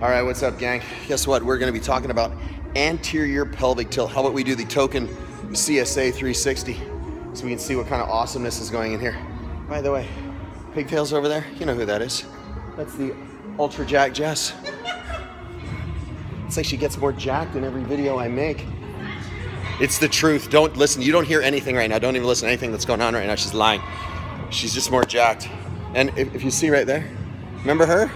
All right, what's up, gang? Guess what? We're going to be talking about anterior pelvic tilt. How about we do the token CSA 360 so we can see what kind of awesomeness is going in here. By the way, pigtails over there, you know who that is. That's the Ultra Jack Jess. It's like she gets more jacked in every video I make. It's the truth. Don't listen. You don't hear anything right now. Don't even listen to anything that's going on right now. She's lying. She's just more jacked. And if you see right there, remember her?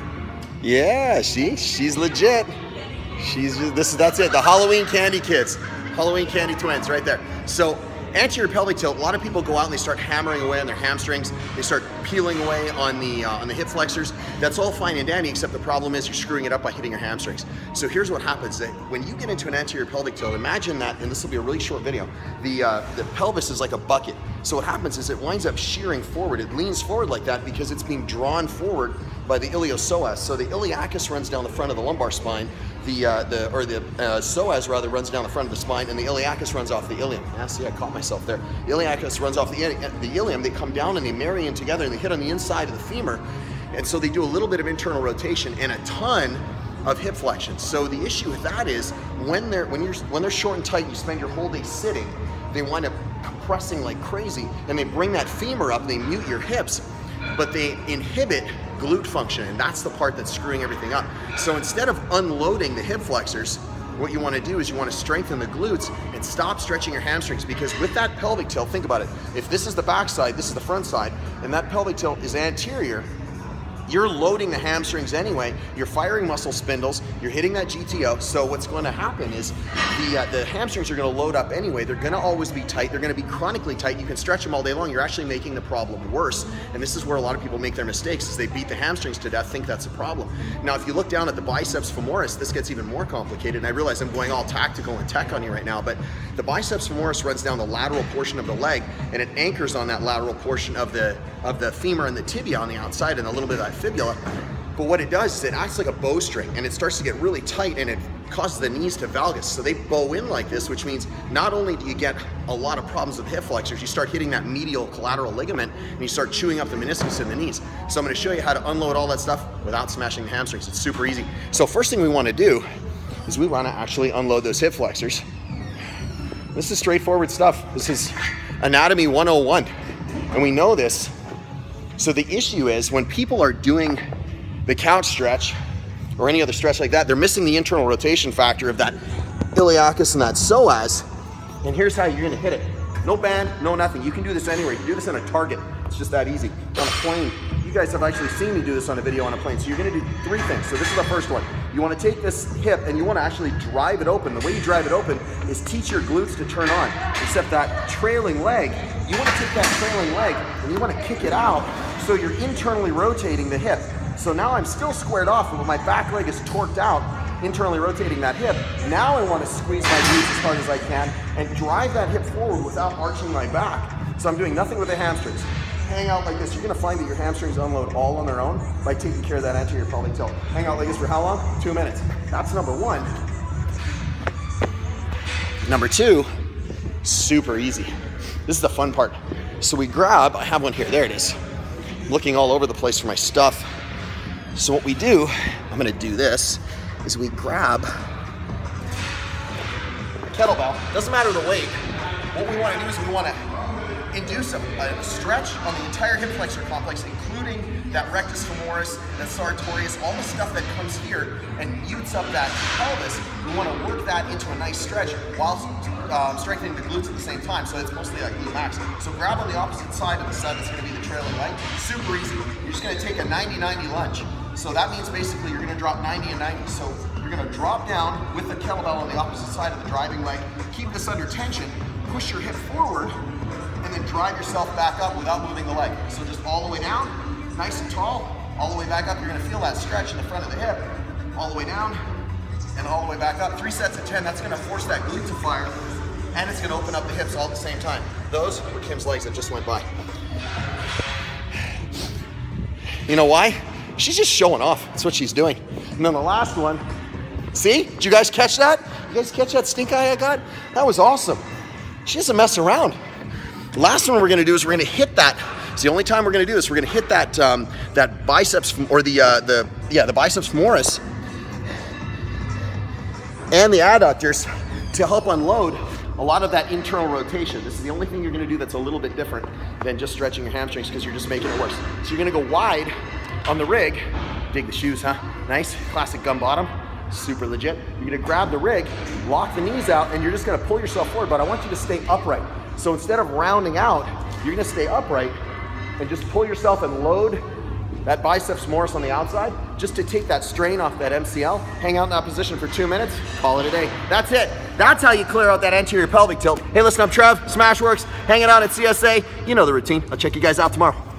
Yeah, she's legit. That's it. The Halloween candy kids, Halloween candy twins, right there. So anterior pelvic tilt. A lot of people go out and they start hammering away on their hamstrings. They start peeling away on the hip flexors. That's all fine and dandy, except the problem is you're screwing it up by hitting your hamstrings. So here's what happens: that when you get into an anterior pelvic tilt, imagine that, and this will be a really short video. The pelvis is like a bucket. So what happens is it winds up shearing forward. It leans forward like that because it's being drawn forward by the iliopsoas. So the iliacus runs down the front of the lumbar spine. The psoas rather runs down the front of the spine, and the iliacus runs off the ilium. Yeah, see, I caught myself there. The iliacus runs off the ilium. They come down and they marry in together, and they hit on the inside of the femur. And so they do a little bit of internal rotation and a ton of hip flexion. So the issue with that is when they're short and tight, you spend your whole day sitting, they wind up compressing like crazy, and they bring that femur up, they mute your hips, but they inhibit glute function, and that's the part that's screwing everything up. So instead of unloading the hip flexors, what you want to do is you want to strengthen the glutes and stop stretching your hamstrings, because with that pelvic tilt, think about it, if this is the back side, this is the front side, and that pelvic tilt is anterior, you're loading the hamstrings anyway, you're firing muscle spindles, you're hitting that GTO. So what's going to happen is the hamstrings are going to load up anyway. They're going to always be tight. They're going to be chronically tight. You can stretch them all day long. You're actually making the problem worse. And this is where a lot of people make their mistakes, is they beat the hamstrings to death, think that's a problem. Now, if you look down at the biceps femoris, this gets even more complicated. And I realize I'm going all tactical and tech on you right now, but the biceps femoris runs down the lateral portion of the leg, and it anchors on that lateral portion of the femur and the tibia on the outside, and a little bit of that fibula. But what it does is it acts like a bowstring, and it starts to get really tight, and it causes the knees to valgus. So they bow in like this, which means not only do you get a lot of problems with hip flexors, you start hitting that medial collateral ligament, and you start chewing up the meniscus in the knees. So I'm going to show you how to unload all that stuff without smashing the hamstrings. It's super easy. So first thing we want to do is we want to actually unload those hip flexors. This is straightforward stuff. This is anatomy 101, and we know this. So the issue is when people are doing the couch stretch or any other stretch like that, they're missing the internal rotation factor of that iliacus and that psoas. And here's how you're gonna hit it. No band, no nothing. You can do this anywhere. You can do this on a target. It's just that easy. On a plane. You guys have actually seen me do this on a video on a plane. So you're gonna do three things. So this is the first one. You wanna take this hip and you wanna actually drive it open. The way you drive it open is teach your glutes to turn on. Except that trailing leg, you wanna take that trailing leg and you wanna kick it out so you're internally rotating the hip. So now I'm still squared off, but my back leg is torqued out, internally rotating that hip. Now I want to squeeze my glutes as hard as I can and drive that hip forward without arching my back. So I'm doing nothing with the hamstrings. Hang out like this. You're going to find that your hamstrings unload all on their own by taking care of that anterior pelvic tilt. Hang out like this for how long? 2 minutes. That's number one. Number two, super easy. This is the fun part. So we grab, I have one here, there it is. I'm looking all over the place for my stuff. So what we do, I'm gonna do this, is we grab a kettlebell. Doesn't matter the weight. What we wanna do is we wanna induce a stretch on the entire hip flexor complex, including that rectus femoris, that sartorius, all the stuff that comes here and mutes up that pelvis. We wanna work that into a nice stretch while strengthening the glutes at the same time. So it's mostly like glute max. So grab on the opposite side of the side that's gonna be the trailing leg. Super easy. You're just gonna take a 90-90 lunge. So that means basically you're gonna drop 90 and 90. So you're gonna drop down with the kettlebell on the opposite side of the driving leg, keep this under tension, push your hip forward, and then drive yourself back up without moving the leg. So just all the way down, nice and tall, all the way back up. You're gonna feel that stretch in the front of the hip, all the way down, and all the way back up. 3 sets of 10, that's gonna force that glute to fire, and it's gonna open up the hips all at the same time. Those were Kim's legs that just went by. You know why? She's just showing off. That's what she's doing. And then the last one, see? Did you guys catch that? You guys catch that stink eye I got? That was awesome. She doesn't mess around. The last one we're gonna do is we're gonna hit that. It's the only time we're gonna do this. We're gonna hit that that biceps, or the biceps femoris. and the adductors to help unload a lot of that internal rotation. This is the only thing you're gonna do that's a little bit different than just stretching your hamstrings, because you're just making it worse. So you're gonna go wide on the rig. Dig the shoes, huh? Nice, classic gun bottom, super legit. You're gonna grab the rig, lock the knees out, and you're just gonna pull yourself forward, but I want you to stay upright. So instead of rounding out, you're gonna stay upright and just pull yourself and load that biceps femoris on the outside, just to take that strain off that MCL. Hang out in that position for 2 minutes, call it a day. That's it. That's how you clear out that anterior pelvic tilt. Hey, listen, I'm Trev, SmashweRx, hanging out at CSA. You know the routine. I'll check you guys out tomorrow.